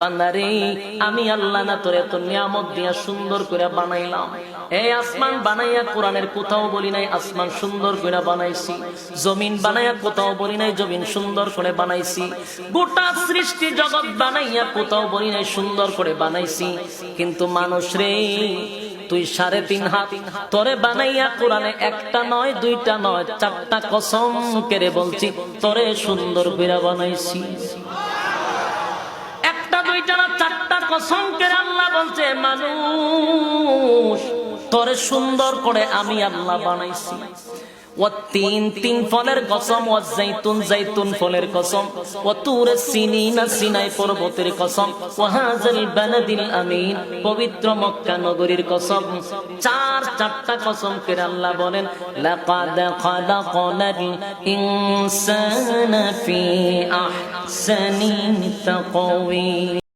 বান্দারে আমি আল্লাহ না তোরে এত নিয়ামত দিয়া সুন্দর করে বানাইলাম। এই আসমান বানাইয়া কোরআনের কোথাও বলি নাই আসমান সুন্দর করে বানাইছি, জমিন বানাইয়া কোথাও বলি নাই জমিন সুন্দর করে বানাইছি, গোটা সৃষ্টি জগৎ বানাইয়া কোথাও বলি নাই সুন্দর করে বানাইছি। কিন্তু মানুষ রে তুই 3.5 হাত তোরে বানাইয়া কোরআনে একটা নয় দুইটা নয় 4টা কসম করে বলছি তোরে সুন্দর করে বানাইছি। একটা দুইটা না 4টা কসম করে আল্লাহ বলছে মানুষ তোরে সুন্দর করে আমি আল্লাহ বানাইছি। তিন ফলের কসম, জাইতুন ফলের কসম, তুর সিনিনা সিনাই পর্বতের কসম, হাযাল বালাদিল আমিন পবিত্র মক্কা নগরীর কসম। 4টা কসম করে আল্লাহ বলেন লাকাদ খালাকনাল ইনসানা ফি আহসানি তাকওয়িম।